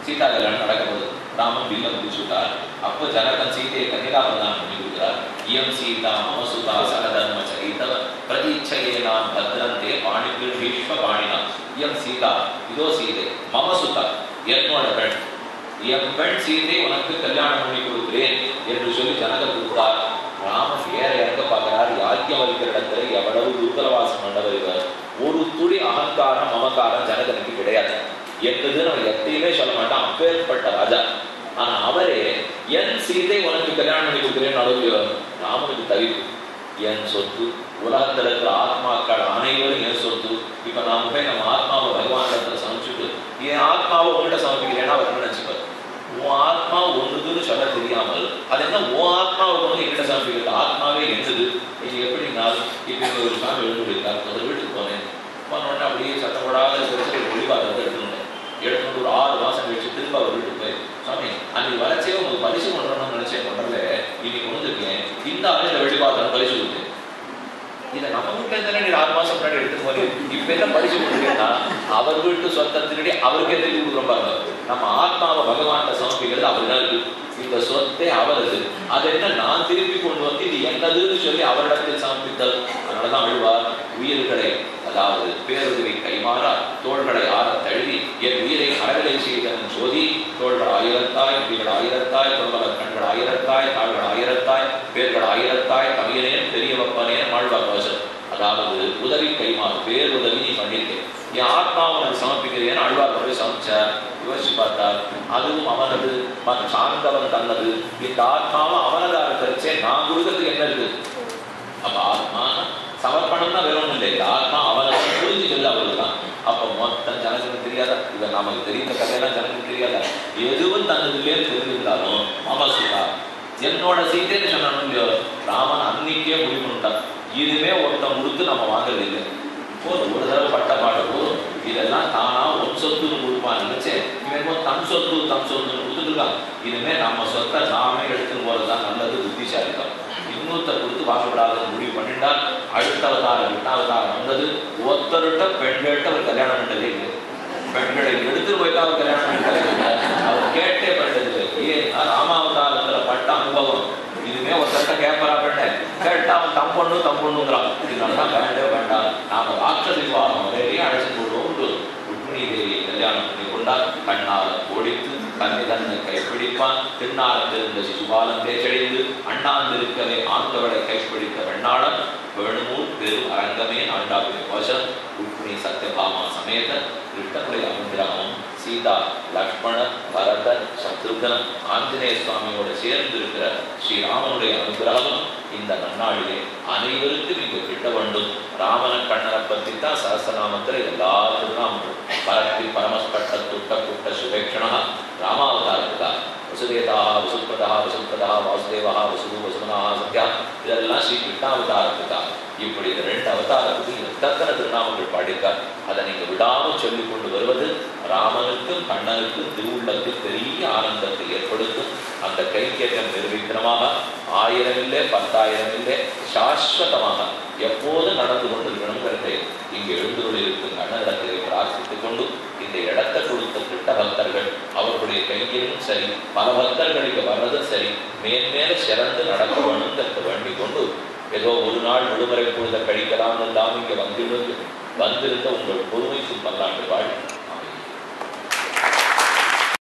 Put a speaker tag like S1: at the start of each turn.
S1: சீதா கல்யாணம் நடக்கும்போது ராமன் வில்ல முடிச்சுட்டார். அப்போ ஜனகன் சீதையை கன்னிகாபரணம் பண்ணி கொடுக்கிறார். இயம் சீதா மமசுதா சகதர்ம சரிதவ பிரதீட்சையே நாம் பத்ரந்தே பாணிபில் பீஷ்ம பாணினா. இயம் சீதா, இதோ சீதை, மமசுதா, என்னோட பெண், என் பெண் சீதை உனக்கு கல்யாணம் பண்ணி கொடுக்கிறேன் என்று சொல்லி ஜனகன் கொடுத்தார். ராமன் ஏற இறங்க பார்க்கிறார். யாக்கியம் வைக்கிற இடத்துல எவ்வளவு துர்கலவாசம் பண்ணவர் இவர். ஒரு துளி அகங்காரம் மமக்காரம் ஜனகனுக்கு கிடையாது. என்னதுன்னு அவன் எத்தையுமே சொல்ல மாட்டான். அப்பேற்பட்ட ராஜா. ஆனா அவரே என் சீதை உனக்கு கல்யாணம் பண்ணி கொடுக்கிறேன்னு அழுவியவர். ராமனுக்கு தவிர்ப்பு. என் சொத்து, உலகத்தில் இருக்கிற ஆத்மாக்கள் அனைவரும் என் சொத்து. இப்ப நாம போய் நம்ம ஆத்மாவை பகவான் சமைச்சுட்டு என் ஆத்மாவை உங்கள்கிட்ட சமைக்கிறேன்னா அவர் என்ன நினைச்சுப்பார்? உன் ஆத்மா ஒன்றுதுன்னு சொல்ல தெரியாமல் அது என்ன உன் ஆத்மாவை கொண்டு எங்கிட்ட சமைக்கிறது? ஆத்மாவே என்னது? இது எப்படின்னா இப்ப ஒரு சாமி எழுந்து போயிருக்காரு. அந்த வீட்டுக்கு போனேன். போனோடனே அப்படியே சட்டப்படாத ஒளிபாதத்தை எடுத்துட்டேன். எடுத்துட்டு ஒரு 6 மாசம் கழிச்சு திரும்ப அவர் வீட்டுக்கு போய், சாமி அன்னைக்கு வளர்ச்சியே உங்களுக்கு பரிசு பண்றோம்னு நினைச்சேன், பண்றல இன்னைக்கு வந்துருக்கேன், இந்த ஆளு இந்த வெளிப்பாத்திரம் பரிசு கொடுத்தேன். இதை நம்ம வீட்டுல இருந்தானே நீ 6 மாசம் முன்னாடி எடுத்து போய் இப்ப என்ன பரிசு கொடுத்தீங்கன்னா அவர் வீட்டு சொத்தை திருடி அவருக்கே திருப்பி கொடுக்குறோம் பாருங்க. நம்ம ஆத்மாவை பகவான்கிட்ட சமர்ப்பிக்கிறது அவருதான் இருக்கு. இந்த சொத்தை அவரது. அது என்ன நான் திருப்பி கொண்டு வந்து இது என்னதுன்னு சொல்லி அவரிடத்தில் சமர்ப்பித்தல். அதனாலதான் அழுவார். உயிர்களை, அதாவது பேருதவி கைமாறா தோள்களை ஆற தழுவி என் உயிரை அறவிலை செய்தன் ஜோதி. தோள்கள் 1000தாய், முடிகள் 1000தாய், தொல்வலர் கண்கள் 1000தாய், தாள்கள் 1000தாய், பேர்கள் 1000தாய், கவியனேன் பெரியவப்பனேன் வாழ்வார் வாசல். அதாவது உதவி கைமாறு, பேர் உதவி நீ பண்ணியிருக்கேன், என் ஆத்மாவை எனக்கு சமர்ப்பிக்கிறேன்னு அழ்வார் போய் சமைச்சார். யோசிச்சு பார்த்தார். அதுவும் அவனது, சார்ந்தவன் தன்னது. இந்த ஆத்மாவை அவனதா இருக்கிறச்சே நான் கொடுக்கறதுக்கு என்ன இருக்கு? அப்ப ஆத்மா சமர்ப்பணம்னா வேற ஒன்றும் இல்லை. இந்த ஆத்மா அவனை புரிஞ்சுக்கிறது அவருக்கு தான். அப்ப மொத்தம் ஜனங்களுக்கு தெரியாதா? இதை நமக்கு தெரிந்த கதையெல்லாம் ஜனங்களுக்கு தெரியாதா? எதுவும் தன்னதுலேயே தெரிஞ்சிருந்தாலும் மமசுதா என்னோட சீதைன்னு சொன்னாலும் இல்லையோ, ராமன் அன்னைக்கே முடிவு பண்ணிட்டான். இதுவே ஒருத்தன் கொடுத்து நம்ம வாங்குறது இல்லை. போதும், ஒரு தடவை பட்ட பாட்டு போதும். இதெல்லாம் தானா ஒன் சொத்துன்னு கொடுப்பான்னு நினைச்சேன். இவன் தன் சொத்துன்னு கொடுத்துருக்கான். இனிமே நம்ம சொத்தை நாமே எடுத்துன்னு போறதுதான் நல்லது, புத்திசாலிதான். இன்னொருத்தர் கொடுத்து வாங்கப்படாத முடிவு பண்ணிட்டால் அடுத்த அவதாரம் விட்டாவதாரம் வந்தது. ஒருத்தருட்ட பெண்கள்கிட்ட அவர் கல்யாணம் பண்ணதே இல்லை. பெண்களை எடுத்துட்டு போயிட்டு அவர் கல்யாணம் பண்ணிட்டாரு. அவர் கேட்டே பண்ணது. ஏன் ராமாவதாரத்துல பட்ட அனுபவம். இதுமே ஒருத்தர்கிட்ட கேட்பறா பெண்ணை கேட்டா அவன் தம்பொண்ணுங்கிறான். இதனாலதான் வேண்டவே வேண்டாம், நாம ராட்சசி விவாகம் ஒரே அழைச்சி போடுவோம். ருக்மிணி தேவியை கல்யாணம் பண்ணி கொண்டால் கண்ணால ஓடித்து தன்னை தன்னை கைப்பிடிப்பான். திருநாளத்திருந்த சிசுபாலம் தேச்சடைந்து அண்ணாந்திருக்கவே ஆண்டவளை கைப்பிடித்த வெண்ணாளன் வேணுமூர் பெரும் அரங்கமே ஆண்டாவுடைய கோஷம். ருக்மிணி சத்யபாமா சமேத கிருஷ்ணனுடைய அனுகிரகமும் சீதா, லக்ஷ்மணன், பரதன், சத்ருகன், ஆஞ்சநேய சுவாமியோடு சேர்ந்து இருக்கிற ஸ்ரீராமனுடைய அனுகிரகமும் இந்த நன்னாளிலே அனைவருக்கும் இங்கு கிட்ட வேண்டும். ராமன கண்ணனை பற்றி தான் சஹஸ்ரநாமத்தில் எல்லா திருநாமங்களும். பரத்தி பரமஸ்பட்ட துட்ட புட்ட சுபேக்ஷணா ராமாவதாரத்துக்கா. வசுதேதா வசுப்ரதா வசுப்ரதா வாசுதேவா வசுது வசுமனா சத்யா, இதெல்லாம் ஸ்ரீ கிருஷ்ணாவதாரத்துக்கா. இப்படி 2 அவதாரத்துக்கு எத்தனை திருநாமங்கள் பாடியிருக்கார். அதை நீங்க விடாமல் சொல்லிக் கொண்டு வருவது ராமனுக்கும் கண்ணனுக்கும் திருவுள்ளத்தில் பெரிய ஆனந்தத்தை ஏற்படுத்தும். அந்த கைங்கேற்றம் நிர்விக்ரமாக 1000 இல்லை 10,000 இல்லை, சாஸ்வதமாக எப்போதும் நடந்து கொண்டிருக்கணுங்கிறதை இங்கே எழுந்துள்ளிருக்கும் கண்ணனிடத்தை பிரார்த்தித்துக் கொண்டு இந்த இடத்தை கொடுத்த கிட்ட பக்தர்கள் அவர்களுடைய கையிலும் சரி, பல பக்தர்களுக்கு வர்றதும் சரி, மேன்மேல சிறந்து நடக்க வேணுங்கிறத வேண்டிக் கொண்டு ஏதோ ஒரு நாள் விடுமுறை பொழுத கழிக்கலாம் இல்லாமல் இங்கே வந்திருந்த உங்கள் பொறுமைக்கு பல்லாண்டு